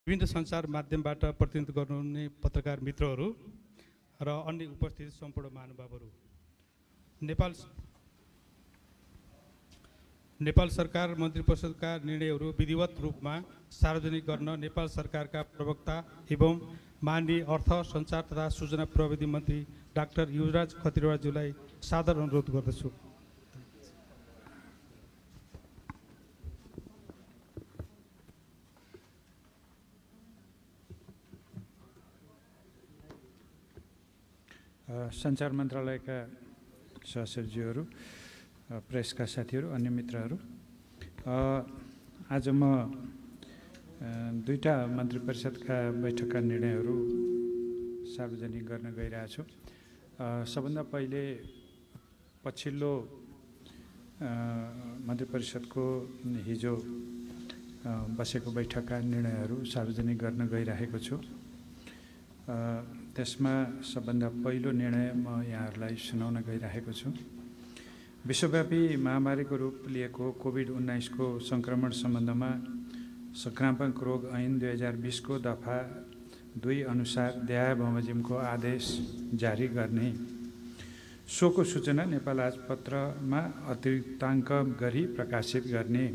विभिन्न सञ्चार माध्यमबाट प्रतिनिधित्व गर्नुहुने पत्रकार मित्रहरू र अन्य उपस्थित सम्पूर्ण महानुभावहरू, नेपाल सरकार मन्त्री परिषदका निर्णयहरू विधिवत रूपमा सार्वजनिक गर्न नेपाल सरकारका प्रवक्ता एवं माननीय अर्थ, सञ्चार तथा सूचना प्रविधि मन्त्री डाक्टर युवराज खतिवड़ाज्यूलाई सादर अनुरोध गर्दछु। सञ्चार मन्त्रालयका सहसचिवहरू, प्रेसका साथीहरू, अन्य मित्रहरू, आज म दुईटा मन्त्री परिषदका बैठकका निर्णयहरू सार्वजनिक गर्न गइरहेछु। सबभन्दा पहिले पछिल्लो मन्त्री परिषदको हिजो बसेको बैठकका निर्णयहरू सार्वजनिक गर्न गइरहेको छु। त्यसमा सबभन्दा पहिलो निर्णय म यहाँहरूलाई सुनाउन गइरहेको छु। विश्वव्यापी महामारीको रूप लिएको कोभिड-19 को सङ्क्रमण सम्बन्धमा संक्रामक रोग ऐन 2020 को दफा 2 अनुसार देहाय बमोजिमको आदेश जारी गर्ने, सोको सूचना नेपाल राजपत्रमा अतिरिक्ताङ्क गरी प्रकाशित गर्ने।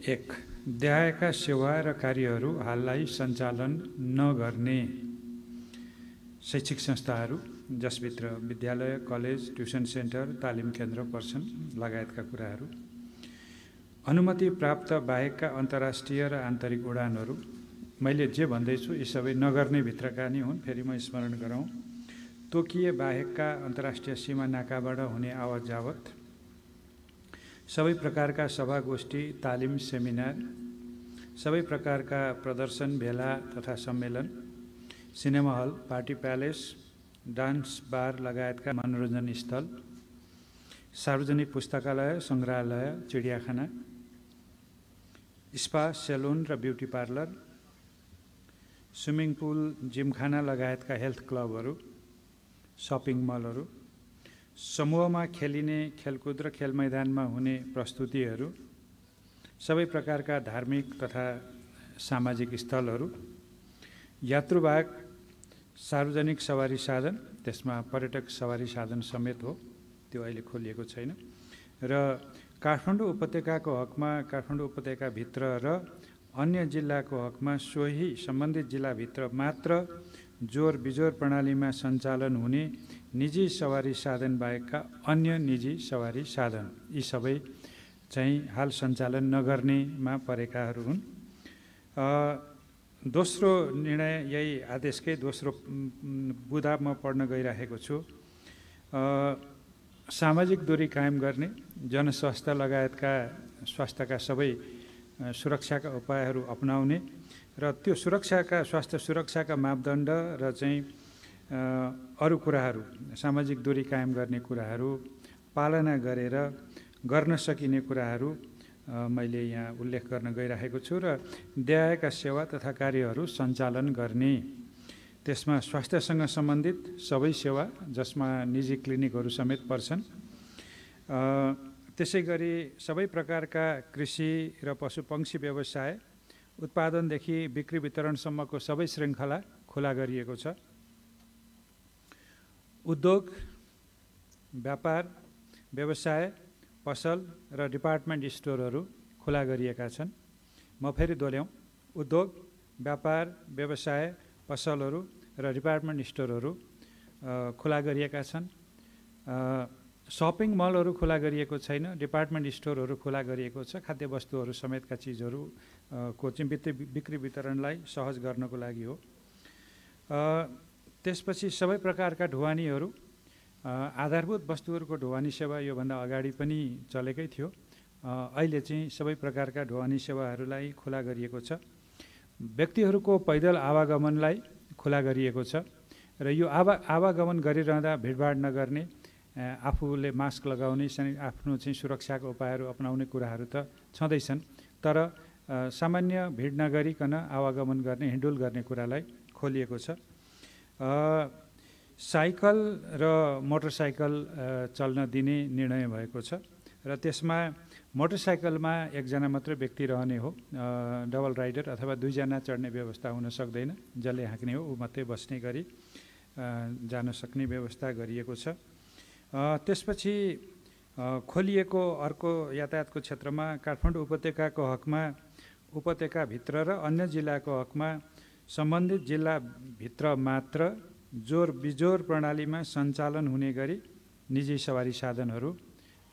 1. देहायका सेवा र कार्यहरू हाललाई सञ्चालन नगर्ने शैक्षिक संस्थाहरू जसभित्र विद्यालय, कलेज, ट्युसन सेन्टर, तालिम केन्द्र पर्छन् लगायतका कुराहरू। अनुमति प्राप्त बाहेकका अन्तर्राष्ट्रिय र आन्तरिक उडानहरू, मैले जे भन्दैछु यी सबै नगर्ने भित्रका नै हुन्। फेरि म स्मरण गराउँ, तोकिए बाहेकका अन्तर्राष्ट्रिय सीमा नाकाबाट हुने आवत जावत, सबै प्रकारका सभागोष्ठी, तालिम, सेमिनार, सबै प्रकारका प्रदर्शन, भेला तथा सम्मेलन, cinema hall, party palace, dance bar लगायतका मनोरञ्जन स्थल, सार्वजनिक पुस्तकालय, सङ्ग्रहालय, चिडियाखाना, स्पा, सेलुन र beauty parlour, swimming pool, gymkhana health हेल्थ क्लबहरू, सपिङ मलहरू, समूहमा खेलिने खेलकुद र खेल मैदानमा हुने प्रस्तुतिहरू, सबै प्रकारका धार्मिक तथा सामाजिक स्थलहरू, यात्रुवाहक सार्वजनिक सवारी साधन, त्यसमा पर्यटक सवारी साधन समेत हो, त्यो अहिले खोलिएको छैन, र काठमाडौँ उपत्यकाको हकमा काठमाडौँ उपत्यकाभित्र र अन्य जिल्लाको हकमा सोही सम्बन्धित जिल्लाभित्र मात्र जोर बिजोर प्रणालीमा सञ्चालन हुने निजी सवारी साधन बाहेकका अन्य निजी सवारी साधन, यी सबै चाहिँ हाल सञ्चालन नगर्नेमा परेकाहरू हुन्। दोस्रो निर्णय यही आदेशकै दोस्रो बुँदा म पढ्न गइरहेको छु। सामाजिक दूरी कायम गर्ने, जनस्वास्थ्य लगायतका स्वास्थ्यका सबै सुरक्षाका उपायहरू अपनाउने र त्यो स्वास्थ्य सुरक्षाका मापदण्ड र चाहिँ अरू कुराहरू, सामाजिक दूरी कायम गर्ने कुराहरू पालना गरेर गर्न सकिने कुराहरू मैले यहाँ उल्लेख गर्न गइरहेको छु। र देहायका सेवा तथा कार्यहरू सञ्चालन गर्ने, त्यसमा स्वास्थ्यसँग सम्बन्धित सबै सेवा जसमा निजी क्लिनिकहरू समेत पर्छन्, त्यसै गरी सबै प्रकारका कृषि र पशुपक्षी व्यवसाय, उत्पादनदेखि बिक्री वितरणसम्मको सबै श्रृङ्खला खुला गरिएको छ। उद्योग, व्यापार, व्यवसाय, पसल र डिपार्टमेन्ट स्टोरहरू खुला गरिएका छन्। म फेरि दोहोऱ्याउँ, उद्योग, व्यापार, व्यवसाय, पसलहरू र डिपार्टमेन्ट स्टोरहरू खुला गरिएका छन्। सपिङ मलहरू खुला गरिएको छैन, डिपार्टमेन्ट स्टोरहरू खुला गरिएको छ। खाद्य वस्तुहरू समेतका चिजहरू को चाहिँ बिक्री वितरणलाई सहज गर्नको लागि हो। त्यसपछि सबै प्रकारका ढुवानीहरू, आधारभूत वस्तुहरूको ढुवानी सेवा योभन्दा अगाडि पनि चलेकै थियो, अहिले चाहिँ सबै प्रकारका ढुवानी सेवाहरूलाई खुला गरिएको छ। व्यक्तिहरूको पैदल आवागमनलाई खुला गरिएको छ र यो आवागमन गरिरहँदा भिडभाड नगर्ने, आफूले मास्क लगाउने, आफ्नो चाहिँ सुरक्षाको उपायहरू अपनाउने कुराहरू त छँदैछन्, तर सामान्य भिड नगरिकन आवागमन गर्ने, हिँडुल गर्ने कुरालाई खोलिएको छ। साइकल र मोटरसाइकल चल्न दिने निर्णय भएको छ र त्यसमा मोटरसाइकलमा एकजना मात्रै व्यक्ति रहने हो, डबल राइडर अथवा दुईजना चढ्ने व्यवस्था हुन सक्दैन। जसले हाँक्ने हो ऊ मात्रै बस्ने गरी जान सक्ने व्यवस्था गरिएको छ। त्यसपछि खोलिएको अर्को यातायातको क्षेत्रमा काठमाडौँ उपत्यकाको हकमा उपत्यकाभित्र र अन्य जिल्लाको हकमा सम्बन्धित जिल्लाभित्र मात्र जोर बिजोर प्रणालीमा सञ्चालन हुने गरी निजी सवारी साधनहरू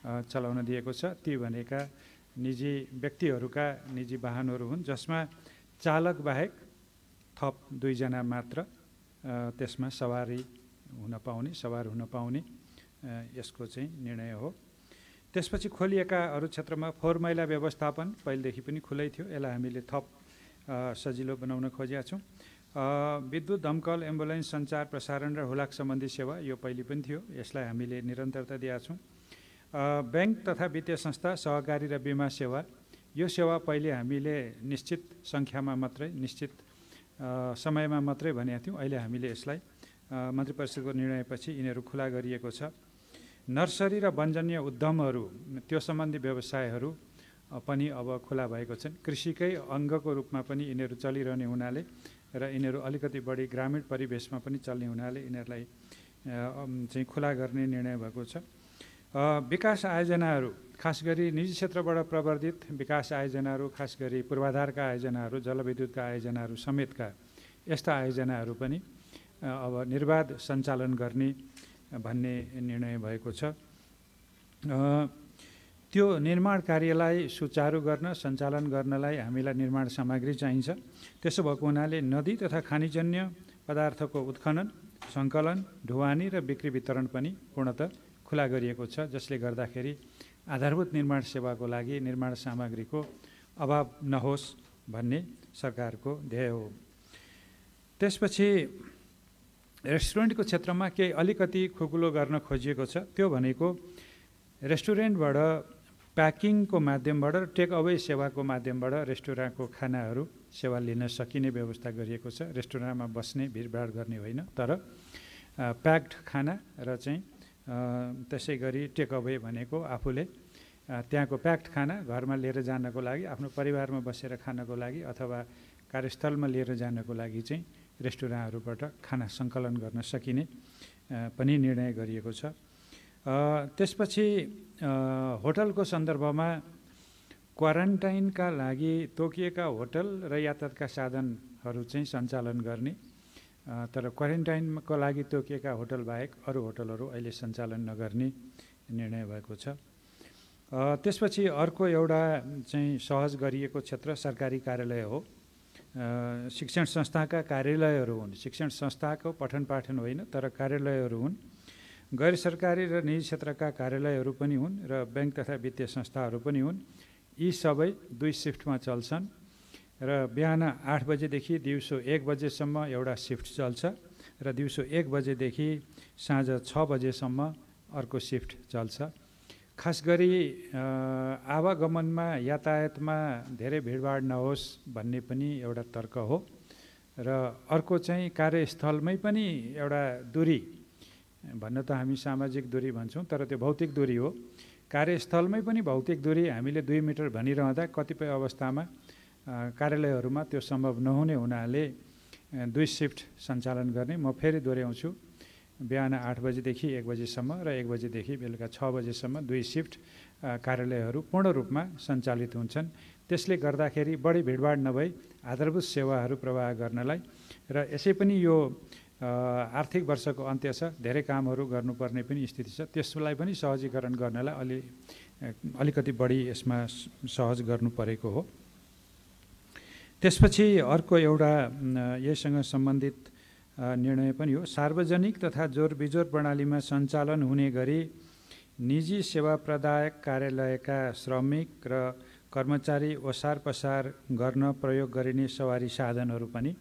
चलाउन दिएको छ। ती भनेका निजी व्यक्तिहरूका निजी वाहनहरू हुन् जसमा चालक बाहेक थप 2 जना मात्र त्यसमा सवार हुन पाउने यसको चाहिँ निर्णय हो। त्यसपछि खोलिएका अरू क्षेत्रमा फोहोर मैला व्यवस्थापन पहिलेदेखि पनि खुलै थियो, यसलाई हामीले थप सजिलो बनाउन खोजेका छौँ। विद्युत, दमकल, एम्बुलेन्स, सञ्चार, प्रसारण र हुलाक सम्बन्धी सेवा यो पहिले पनि थियो, यसलाई हामीले निरन्तरता दिएका छौँ। ब्याङ्क तथा वित्तीय संस्था, सहकारी र बिमा सेवा, यो सेवा पहिले हामीले निश्चित सङ्ख्यामा मात्रै निश्चित समयमा मात्रै भनेका थियौँ, अहिले हामीले यसलाई मन्त्री परिषदको निर्णयपछि यिनीहरू खुला गरिएको छ। नर्सरी र वनजन्य उद्यमहरू त्यो सम्बन्धी व्यवसायहरू पनि अब खुला भएको छन्। कृषिकै अङ्गको रूपमा पनि यिनीहरू चलिरहने हुनाले र यिनीहरू अलिकति बढी ग्रामीण परिवेशमा पनि चल्ने हुनाले यिनीहरूलाई चाहिँ खुला गर्ने निर्णय भएको छ। विकास आयोजनाहरू, खास गरी निजी क्षेत्रबाट प्रवर्धित विकास आयोजनाहरू, खास गरी पूर्वाधारका आयोजनाहरू, जलविद्युतका आयोजनाहरू समेतका यस्ता आयोजनाहरू पनि अब निर्बाध सञ्चालन गर्ने भन्ने निर्णय भएको छ। त्यो निर्माण कार्यलाई सुचारू गर्न, सञ्चालन गर्नलाई हामीलाई निर्माण सामग्री चाहिन्छ। त्यसो भएको हुनाले नदी तथा खानीजन्य पदार्थको उत्खनन, सङ्कलन, ढुवानी र बिक्री वितरण पनि पूर्णतः खुला गरिएको छ, जसले गर्दाखेरि आधारभूत निर्माण सेवाको लागि निर्माण सामग्रीको अभाव नहोस् भन्ने सरकारको ध्येय हो। त्यसपछि रेस्टुरेन्टको क्षेत्रमा केही अलिकति खुकुलो गर्न खोजिएको छ। त्यो भनेको रेस्टुरेन्टबाट प्याकिङको माध्यमबाट र टेक अवे सेवाको माध्यमबाट रेस्टुरेन्टको खानाहरू सेवा लिन सकिने व्यवस्था गरिएको छ। रेस्टुरेन्टमा बस्ने भिडभाड गर्ने होइन, तर प्याक्ड खाना र चाहिँ त्यसै गरी टेक अवे भनेको आफूले त्यहाँको प्याक्ड खाना घरमा लिएर जानको लागि, आफ्नो परिवारमा बसेर खानको लागि अथवा कार्यस्थलमा लिएर जानको लागि चाहिँ रेस्टुरेन्टहरूबाट खाना सङ्कलन गर्न सकिने पनि निर्णय गरिएको छ। त्यसपछि होटलको सन्दर्भमा क्वारेन्टाइनका लागि तोकिएका होटल र यातायातका साधनहरू चाहिँ सञ्चालन गर्ने, तर क्वारेन्टाइनको लागि तोकिएका होटल बाहेक अरू होटलहरू अहिले सञ्चालन नगर्ने निर्णय भएको छ। त्यसपछि अर्को एउटा चाहिँ सहज गरिएको क्षेत्र सरकारी कार्यालय हो। शिक्षण संस्थाका कार्यालयहरू हुन्, शिक्षण संस्थाको पठन पाठन होइन तर कार्यालयहरू हुन्। गैर सरकारी र निजी क्षेत्रका कार्यालयहरू पनि हुन् र ब्याङ्क तथा वित्तीय संस्थाहरू पनि हुन्। यी सबै 2 सिफ्टमा चल्छन् र बिहान 8 बजेदेखि दिउँसो 1 बजेसम्म एउटा सिफ्ट चल्छ र दिउँसो 1 बजेदेखि साँझ 6 बजेसम्म अर्को सिफ्ट चल्छ। खास गरी आवागमनमा यातायातमा धेरै भिडभाड नहोस् भन्ने पनि एउटा तर्क हो र अर्को चाहिँ कार्यस्थलमै पनि एउटा दूरी, भन्न त हामी सामाजिक दूरी भन्छौँ तर त्यो भौतिक दूरी हो। कार्यस्थलमै पनि भौतिक दूरी हामीले 2 मिटर भनिरहँदा कतिपय अवस्थामा कार्यालयहरूमा त्यो सम्भव नहुने हुनाले 2 सिफ्ट सञ्चालन गर्ने। म फेरि दोहोऱ्याउँछु, बिहान 8 बजेदेखि 1 बजेसम्म र 1 बजेदेखि बेलुका 6 बजेसम्म 2 सिफ्ट कार्यालयहरू पूर्ण रूपमा सञ्चालित हुन्छन्। त्यसले गर्दाखेरि बढी भिडभाड नभई आधारभूत सेवाहरू प्रवाह गर्नलाई र यसै पनि यो आर्थिक वर्षको अन्त्य छ, धेरै कामहरू गर्नुपर्ने पनि स्थिति छ, त्यसलाई पनि सहजीकरण गर्नलाई अलिकति बढी यसमा सहज गर्नु परेको हो। त्यसपछि अर्को एउटा यससँग सम्बन्धित निर्णय पनि हो। सार्वजनिक तथा जोर बिजोर प्रणालीमा सञ्चालन हुने गरी निजी सेवा प्रदायक कार्यालयका श्रमिक र कर्मचारी ओसार पसार गर्न प्रयोग गरिने सवारी साधनहरू पनि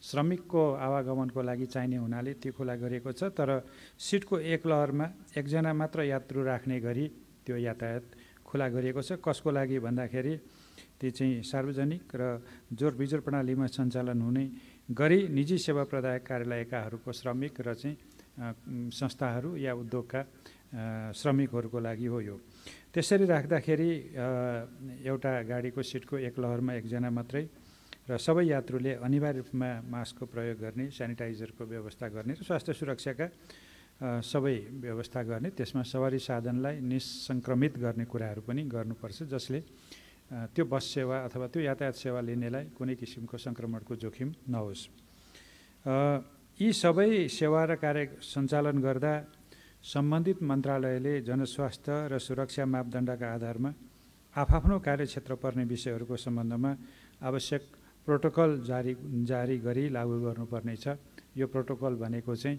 श्रमिकको आवागमनको लागि चाहिने हुनाले त्यो खुला गरिएको छ। तर सिटको एक लहरमा 1 जना मात्र यात्रु राख्ने गरी त्यो यातायात खुला गरिएको छ। कसको लागि भन्दाखेरि ती चाहिँ सार्वजनिक र जोर बिजोर प्रणालीमा सञ्चालन हुने गरी निजी सेवा प्रदायक कार्यालयकाहरूको श्रमिक र चाहिँ संस्थाहरू या उद्योगका श्रमिकहरूको लागि हो यो। त्यसरी राख्दाखेरि एउटा गाडीको सिटको एक लहरमा एकजना मात्रै र सबै यात्रुले अनिवार्य रूपमा मास्कको प्रयोग गर्ने, सेनिटाइजरको व्यवस्था गर्ने र स्वास्थ्य सुरक्षाका सबै व्यवस्था गर्ने, त्यसमा सवारी साधनलाई निसङ्क्रमित गर्ने कुराहरू पनि गर्नुपर्छ, जसले त्यो बस सेवा अथवा त्यो यातायात सेवा लिनेलाई कुनै किसिमको सङ्क्रमणको जोखिम नहोस्। यी सबै सेवा र कार्य सञ्चालन गर्दा सम्बन्धित मन्त्रालयले जनस्वास्थ्य र सुरक्षा मापदण्डका आधारमा आफ्नो कार्यक्षेत्र पर्ने विषयहरूको सम्बन्धमा आवश्यक प्रोटोकल जारी गरी लागू गर्नुपर्नेछ। यो प्रोटोकल भनेको चाहिँ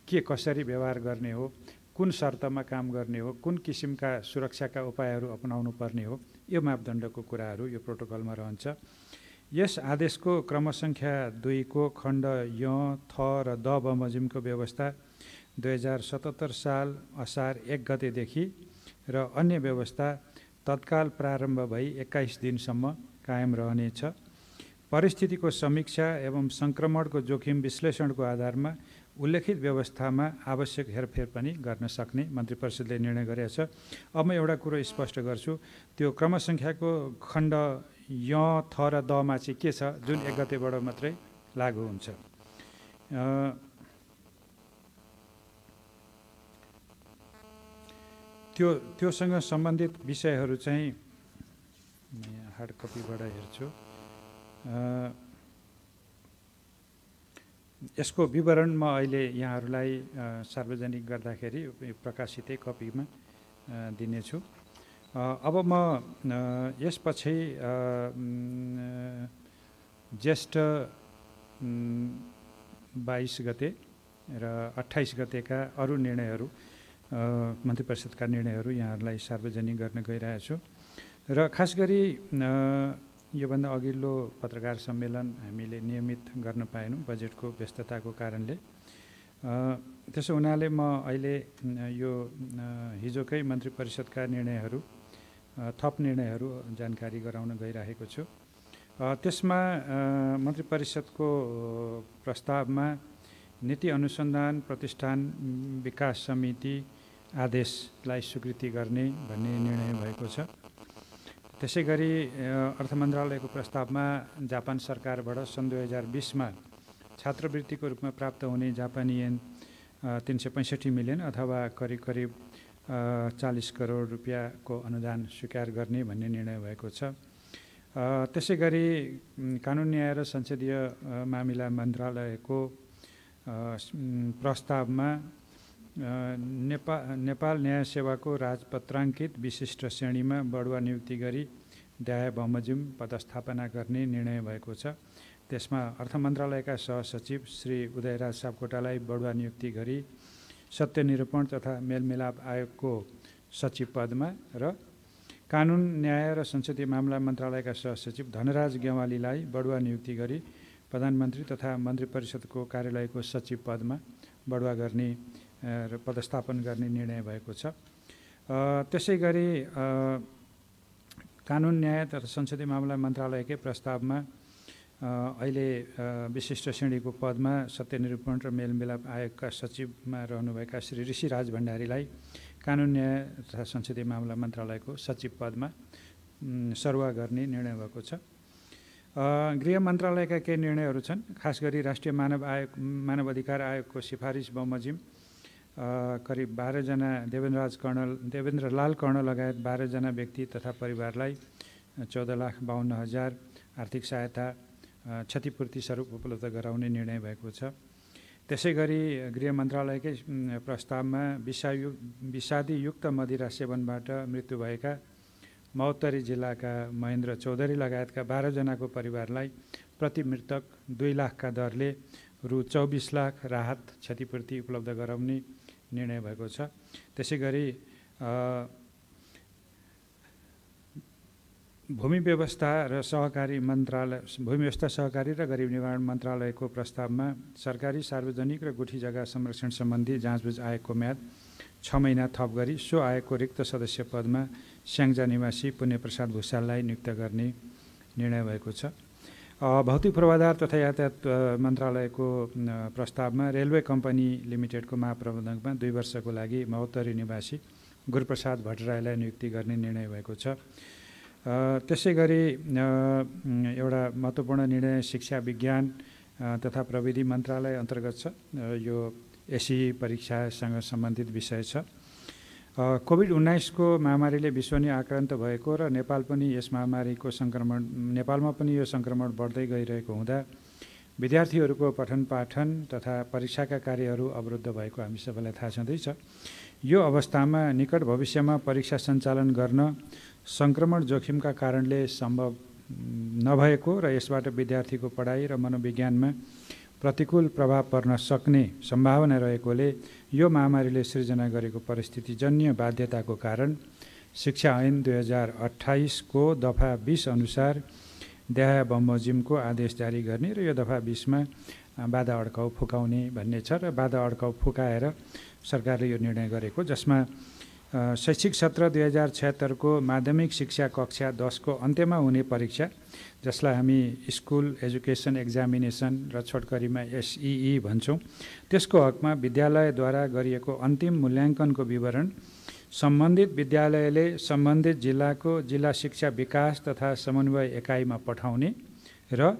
के कसरी व्यवहार गर्ने हो, कुन शर्तमा काम गर्ने हो, कुन किसिमका सुरक्षाका उपायहरू अपनाउनु पर्ने हो, यो मापदण्डको कुराहरू यो प्रोटोकलमा रहन्छ। यस आदेशको क्रमसङ्ख्या 2 को खण्ड य, थ र द बमोजिमको व्यवस्था 2077 साल असार 1 गतेदेखि र अन्य व्यवस्था तत्काल प्रारम्भ भई 21 दिनसम्म कायम रहनेछ। परिस्थितिको समीक्षा एवं सङ्क्रमणको जोखिम विश्लेषणको आधारमा उल्लेखित व्यवस्थामा आवश्यक हेरफेर पनि गर्न सक्ने मन्त्री परिषदले निर्णय गरेको छ। अब म एउटा कुरो स्पष्ट गर्छु, त्यो क्रमसङ्ख्याको खण्ड य, थ र दमा चाहिँ के छ, जुन 1 गतेबाट मात्रै लागू हुन्छ। त्योसँग सम्बन्धित विषयहरू चाहिँ हार्ड कपीबाट हेर्छु। यसको विवरण म अहिले यहाँहरूलाई सार्वजनिक गर्दाखेरि प्रकाशितै कपीमा दिनेछु। अब म यसपछि ज्येष्ठ 22 गते र 28 गतेका अरू निर्णयहरू मन्त्री परिषदका निर्णयहरू यहाँहरूलाई सार्वजनिक गर्न गइरहेको छु। र खास गरी योभन्दा अघिल्लो पत्रकार सम्मेलन हामीले नियमित गर्न पाएनौँ बजेटको व्यस्तताको कारणले। त्यसो हुनाले म अहिले यो हिजोकै मन्त्री परिषदका निर्णयहरू, थप निर्णयहरू जानकारी गराउन गइरहेको छु। त्यसमा मन्त्री परिषदको प्रस्तावमा नीति अनुसन्धान प्रतिष्ठान विकास समिति आदेशलाई स्वीकृति गर्ने भन्ने निर्णय भएको छ। त्यसै गरी अर्थ मन्त्रालयको प्रस्तावमा जापान सरकारबाट सन् 2020मा छात्रवृत्तिको रूपमा प्राप्त हुने जापानी येन 365 मिलियन अथवा करिब 40 करोड रुपियाँको अनुदान स्वीकार गर्ने भन्ने निर्णय भएको छ। त्यसै गरी कानुन न्याय र संसदीय मामिला मन्त्रालयको प्रस्तावमा नेपाल न्याय सेवाको राजपत्राङ्कित विशिष्ट श्रेणीमा बढुवा नियुक्ति गरी दाय बमोजिम पदस्थापना गर्ने निर्णय भएको छ। त्यसमा अर्थ मन्त्रालयका सहसचिव श्री उदयराज सापकोटालाई बढुवा नियुक्ति गरी सत्यनिरूपण तथा मेलमिलाप आयोगको सचिव पदमा र कानुन न्याय र संसदीय मामला मन्त्रालयका सहसचिव धनराज गेवालीलाई बढुवा नियुक्ति गरी प्रधानमन्त्री तथा मन्त्री परिषदको कार्यालयको सचिव पदमा बढुवा गर्ने र पदस्थापन गर्ने निर्णय भएको छ। त्यसै गरी कानुन न्याय तथा संसदीय मामला मन्त्रालयकै प्रस्तावमा अहिले विशिष्ट श्रेणीको पदमा सत्यनिरूपण र मेलमिलाप आयोगका सचिवमा रहनुभएका श्री ऋषिराज भण्डारीलाई कानुन न्याय तथा संसदीय मामला मन्त्रालयको सचिव पदमा सरुवा गर्ने निर्णय भएको छ। गृह मन्त्रालयका केही निर्णयहरू छन्। खास गरी राष्ट्रिय मानव अधिकार आयोगको सिफारिस बमोजिम करिब 12 जना देवेन्द्र लाल कर्ण लगायत 12 जना व्यक्ति तथा परिवारलाई 14,52,000 आर्थिक सहायता क्षतिपूर्ति स्वरूप उपलब्ध गराउने निर्णय भएको छ। त्यसै गरी गृह मन्त्रालयकै प्रस्तावमा विषादीयुक्त मदिरा सेवनबाट मृत्यु भएका महोत्तरी जिल्लाका महेन्द्र चौधरी लगायतका 12 जनाको परिवारलाई प्रति मृतक 2 लाखका दरले रु 24 लाख राहत क्षतिपूर्ति उपलब्ध गराउने निर्णय भएको छ। त्यसै गरी भूमि व्यवस्था सहकारी र गरिब निवारण मन्त्रालयको प्रस्तावमा सरकारी सार्वजनिक र गुठी जग्गा संरक्षण सम्बन्धी जाँचबुझ आयोगको म्याद 6 महिना थप गरी सो आयोगको रिक्त सदस्य पदमा स्याङ्जा निवासी पुण्यप्रसाद भुषाललाई नियुक्त गर्ने निर्णय भएको छ। भौतिक पूर्वाधार तथा यातायात मन्त्रालयको प्रस्तावमा रेलवे कम्पनी लिमिटेडको महाप्रबन्धकमा 2 वर्षको लागि महोत्तरी निवासी गुरुप्रसाद भट्टराईलाई नियुक्ति गर्ने निर्णय भएको छ। त्यसै गरी एउटा महत्त्वपूर्ण निर्णय शिक्षा विज्ञान तथा प्रविधि मन्त्रालय अन्तर्गत छ। यो एसई परीक्षासँग सम्बन्धित विषय छ। कोभिड-19 को महामारीले विश्व नै आक्रान्त भएको र नेपालमा पनि यो सङ्क्रमण बढ्दै गइरहेको हुँदा विद्यार्थीहरूको पठन पाठन तथा परीक्षाका कार्यहरू अवरुद्ध भएको हामी सबैलाई थाहा छँदैछ। यो अवस्थामा निकट भविष्यमा परीक्षा सञ्चालन गर्न सङ्क्रमण जोखिमका कारणले सम्भव नभएको र यसबाट विद्यार्थीको पढाइ र मनोविज्ञानमा प्रतिकूल प्रभाव पर्न सक्ने सम्भावना रहेकोले यो महामारीले सृजना गरेको परिस्थितिजन्य बाध्यताको कारण शिक्षा ऐन 2028 को दफा 20 अनुसार देहाय बमोजिमको आदेश जारी गर्ने र यो दफा 20 मा बाधा अड्काउ फुकाउने भन्ने छ र बाधा अड्काउ फुकाएर सरकारले यो निर्णय गरेको, जसमा शैक्षिक सत्र 2076 को माध्यमिक शिक्षा कक्षा 10 को अन्त्यमा हुने परीक्षा, जसलाई हामी स्कुल एजुकेसन एक्जामिनेसन र छोटकरीमा एसई भन्छौँ, त्यसको हकमा विद्यालयद्वारा गरिएको अन्तिम मूल्याङ्कनको विवरण सम्बन्धित विद्यालयले सम्बन्धित जिल्लाको जिल्ला शिक्षा विकास तथा समन्वय एकाइमा पठाउने र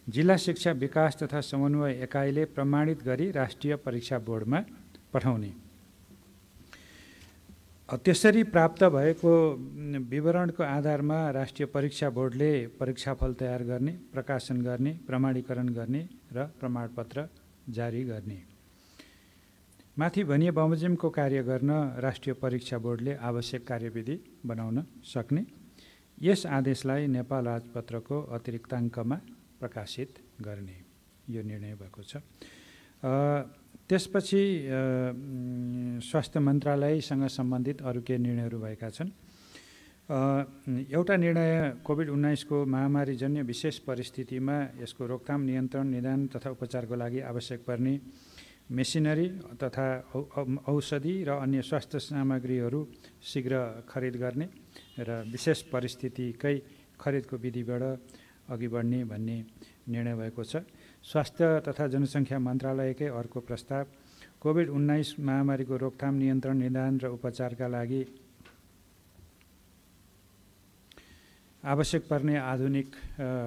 जिल्ला शिक्षा विकास तथा समन्वय एकाइले प्रमाणित गरी राष्ट्रिय परीक्षा बोर्डमा पठाउने। त्यसरी प्राप्त भएको विवरणको आधारमा राष्ट्रिय परीक्षा बोर्डले परीक्षाफल तयार गर्ने, प्रकाशन गर्ने, प्रमाणीकरण गर्ने र प्रमाणपत्र जारी गर्ने। माथि भनिए बमोजिमको कार्य गर्न राष्ट्रिय परीक्षा बोर्डले आवश्यक कार्यविधि बनाउन सक्ने। यस आदेशलाई नेपाल राजपत्रको अतिरिक्ताङ्कमा प्रकाशित गर्ने यो निर्णय भएको छ। त्यसपछि स्वास्थ्य मन्त्रालयसँग सम्बन्धित अरू केही निर्णयहरू भएका छन्। एउटा निर्णय कोभिड-19 को महामारीजन्य विशेष परिस्थितिमा यसको रोकथाम, नियन्त्रण, निदान तथा उपचारको लागि आवश्यक पर्ने मेसिनरी तथा औषधि र अन्य स्वास्थ्य सामग्रीहरू शीघ्र खरिद गर्ने र विशेष परिस्थितिकै खरिदको विधिबाट अघि बढ्ने भन्ने निर्णय भएको छ। स्वास्थ्य तथा जनसङ्ख्या मन्त्रालयकै अर्को प्रस्ताव कोभिड-19 महामारीको रोकथाम, नियन्त्रण, निदान र उपचारका लागि आवश्यक पर्ने आधुनिक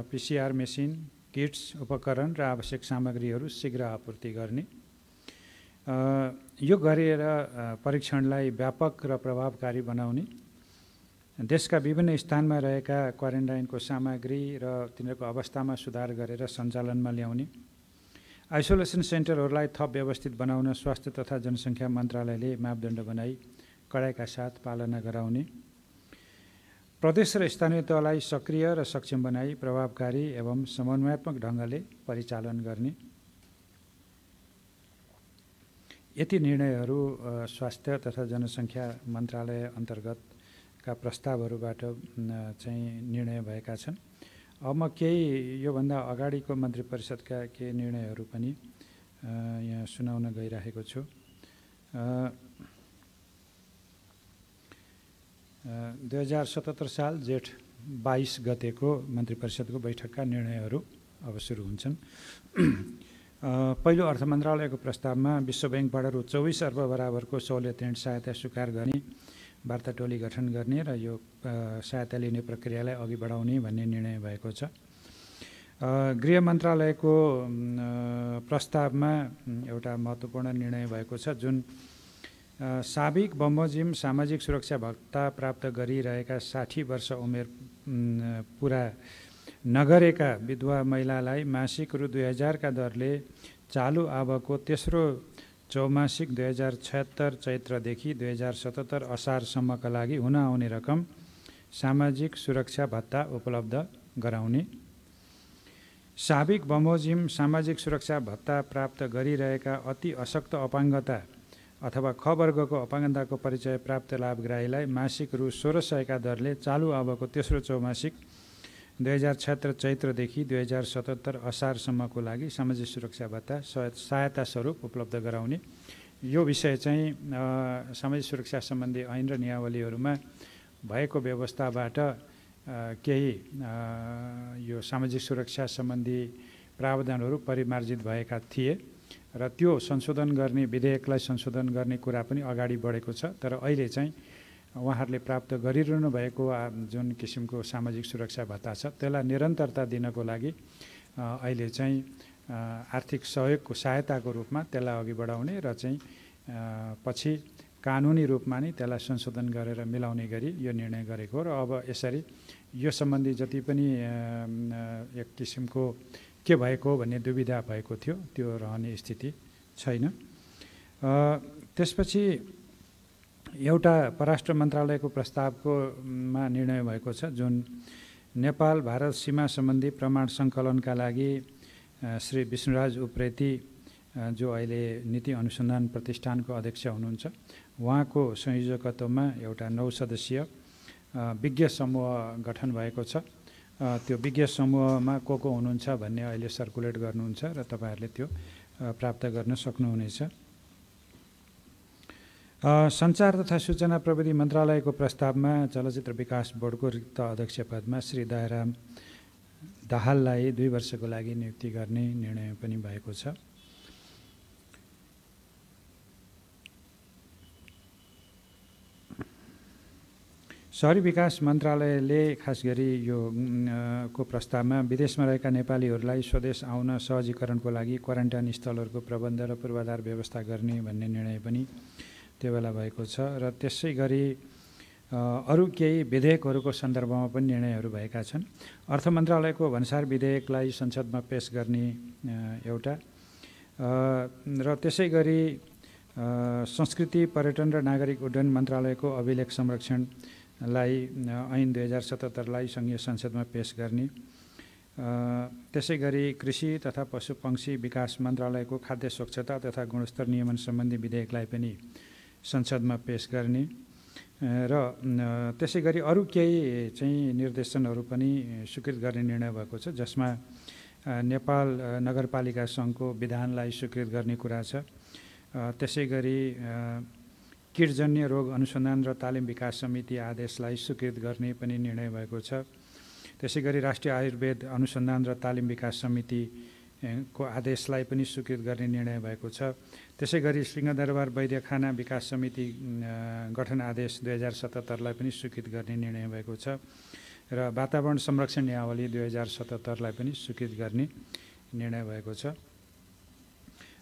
पीसीआर मेसिन, किट्स, उपकरण र आवश्यक सामग्रीहरू शीघ्र आपूर्ति गर्ने। यो गरेर परीक्षणलाई व्यापक र प्रभावकारी बनाउने, देशका विभिन्न स्थानमा रहेका क्वारेन्टाइनको सामग्री र तिनीहरूको अवस्थामा सुधार गरेर सञ्चालनमा ल्याउने, आइसोलेसन सेन्टरहरूलाई थप व्यवस्थित बनाउन स्वास्थ्य तथा जनसङ्ख्या मन्त्रालयले मापदण्ड बनाई कडाइका साथ पालना गराउने, प्रदेश र स्थानीय तहलाई सक्रिय र सक्षम बनाई प्रभावकारी एवं समन्वयात्मक ढङ्गले परिचालन गर्ने। यति निर्णयहरू स्वास्थ्य तथा जनसङ्ख्या मन्त्रालय अन्तर्गतका प्रस्तावहरूबाट चाहिँ निर्णय भएका छन्। अब म केही योभन्दा अगाडिको मन्त्री परिषदका केही निर्णयहरू पनि यहाँ सुनाउन गइरहेको छु। 2077 साल जेठ 22 गतेको मन्त्री परिषदको बैठकका निर्णयहरू अब सुरु हुन्छन्। पहिलो अर्थ मन्त्रालयको प्रस्तावमा विश्व ब्याङ्कबाट रु 24 अर्ब बराबरको सहुलियत ऋण सहायता स्वीकार गर्ने, वार्ता टोली गठन गर्ने र यो सहायता लिने प्रक्रियालाई अघि बढाउने भन्ने निर्णय भएको छ। गृह मन्त्रालयको प्रस्तावमा एउटा महत्त्वपूर्ण निर्णय भएको छ, जुन साबिक बमोजिम सामाजिक सुरक्षा भत्ता प्राप्त गरिरहेका 60 वर्ष उमेर पुरा नगरेका विधवा महिलालाई मासिक रु 2000 का दरले चालु आवको तेस्रो चौमासिक 2076 चैत्रदेखि 2077 असारसम्मका लागि हुन आउने रकम सामाजिक सुरक्षा भत्ता उपलब्ध गराउने, साबिक बमोजिम सामाजिक सुरक्षा भत्ता प्राप्त गरिरहेका अति अशक्त अपाङ्गता अथवा ख वर्गको अपाङ्गताको परिचय प्राप्त लाभग्राहीलाई मासिक रु 1600 का दरले चालु आवको तेस्रो चौमासिक 2076 चैत्रदेखि 2077 असारसम्मको लागि सामाजिक सुरक्षा भत्ता सहायता स्वरूप उपलब्ध गराउने। यो विषय चाहिँ सामाजिक सुरक्षा सम्बन्धी ऐन र नियमावलीहरूमा भएको व्यवस्थाबाट केही यो सामाजिक सुरक्षा सम्बन्धी प्रावधानहरू परिमार्जित भएका थिए र त्यो संशोधन गर्ने विधेयकलाई संशोधन गर्ने कुरा पनि अगाडि बढेको छ। तर अहिले चाहिँ उहाँहरूले प्राप्त गरिरहनु भएको जुन किसिमको सामाजिक सुरक्षा भत्ता छ त्यसलाई निरन्तरता दिनको लागि अहिले चाहिँ आर्थिक सहयोगको सहायताको रूपमा त्यसलाई अघि बढाउने र चाहिँ पछि कानुनी रूपमा नै त्यसलाई संशोधन गरेर मिलाउने गरी यो निर्णय गरेको हो। र अब यसरी यो सम्बन्धी जति पनि एक किसिमको के भएको भन्ने दुविधा भएको थियो त्यो रहने स्थिति छैन। त्यसपछि एउटा परराष्ट्र मन्त्रालयको प्रस्तावकोमा निर्णय भएको छ जुन नेपाल भारत सीमा सम्बन्धी प्रमाण सङ्कलनका लागि श्री विष्णुराज उप्रेती जो अहिले नीति अनुसन्धान प्रतिष्ठानको अध्यक्ष हुनुहुन्छ उहाँको संयोजकत्वमा एउटा 9 सदस्यीय विज्ञ समूह गठन भएको छ। त्यो विज्ञ समूहमा को हुनुहुन्छ भन्ने अहिले सर्कुलेट गर्नुहुन्छ र तपाईँहरूले त्यो प्राप्त गर्न सक्नुहुनेछ। सञ्चार तथा सूचना प्रविधि मन्त्रालयको प्रस्तावमा चलचित्र विकास बोर्डको रिक्त अध्यक्ष पदमा श्री दयाराम दाहाललाई 2 वर्षको लागि नियुक्ति गर्ने निर्णय पनि भएको छ। शहरी विकास मन्त्रालयले खास गरी यो को प्रस्तावमा विदेशमा रहेका नेपालीहरूलाई स्वदेश आउन सहजीकरणको लागि क्वारेन्टाइन स्थलहरूको प्रबन्ध र पूर्वाधार व्यवस्था गर्ने भन्ने निर्णय पनि त्यो बेला भएको छ। र त्यसै गरी अरू केही विधेयकहरूको सन्दर्भमा पनि निर्णयहरू भएका छन्। अर्थ मन्त्रालयको भन्सार विधेयकलाई संसदमा पेश गर्ने एउटा र त्यसै गरी संस्कृति पर्यटन र नागरिक उड्डयन मन्त्रालयको अभिलेख संरक्षणलाई ऐन 2077लाई सङ्घीय संसदमा पेश गर्ने। त्यसै गरी कृषि तथा पशुपक्षी विकास मन्त्रालयको खाद्य स्वच्छता तथा गुणस्तर नियमन सम्बन्धी विधेयकलाई पनि संसदमा पेश गर्ने र त्यसै गरी अरू केही चाहिँ निर्देशनहरू पनि स्वीकृत गर्ने निर्णय भएको छ जसमा नेपाल नगरपालिका सङ्घको विधानलाई स्वीकृत गर्ने कुरा छ। त्यसै गरी किटजन्य रोग अनुसन्धान र तालिम विकास समिति आदेशलाई स्वीकृत गर्ने पनि निर्णय भएको छ। त्यसै गरी राष्ट्रिय आयुर्वेद अनुसन्धान र तालिम विकास समिति को आदेशलाई पनि स्वीकृत गर्ने निर्णय भएको छ। त्यसै गरी सिंहदरबार वैद्यखाना विकास समिति गठन आदेश 2077लाई पनि स्वीकृत गर्ने निर्णय भएको छ र वातावरण संरक्षण नियावली 2077लाई पनि स्वीकृत गर्ने निर्णय भएको छ।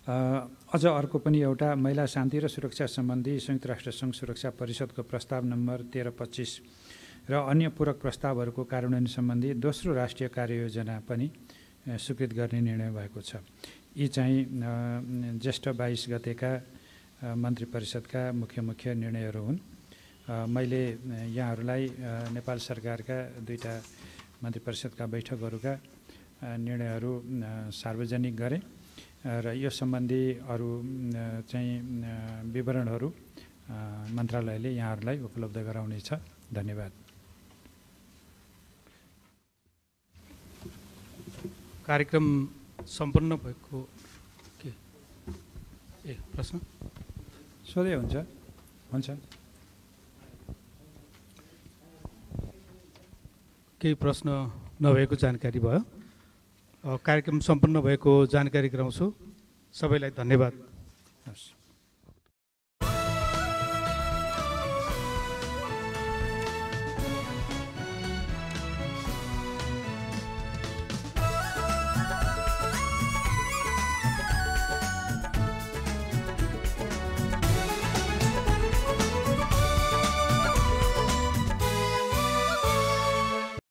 अझ अर्को पनि एउटा महिला शान्ति र सुरक्षा सम्बन्धी संयुक्त राष्ट्र सङ्घ सुरक्षा परिषदको प्रस्ताव नम्बर 1325 र अन्य पूरक प्रस्तावहरूको कार्यान्वयन सम्बन्धी दोस्रो राष्ट्रिय कार्ययोजना पनि स्वीकृत गर्ने निर्णय भएको छ। यी चाहिँ ज्येष्ठ 22 गतेका मन्त्री परिषदका मुख्य निर्णयहरू हुन्। मैले यहाँहरूलाई नेपाल सरकारका 2टा मन्त्री परिषदका बैठकहरूका निर्णयहरू सार्वजनिक गरेँ र यो सम्बन्धी अरू चाहिँ विवरणहरू मन्त्रालयले यहाँहरूलाई उपलब्ध गराउनेछ। धन्यवाद। कार्यक्रम सम्पन्न भएको के प्रश्न सोधे हुन्छ केही प्रश्न नभएको जानकारी भयो। कार्यक्रम सम्पन्न भएको जानकारी गराउँछु। सबैलाई धन्यवाद। हस्।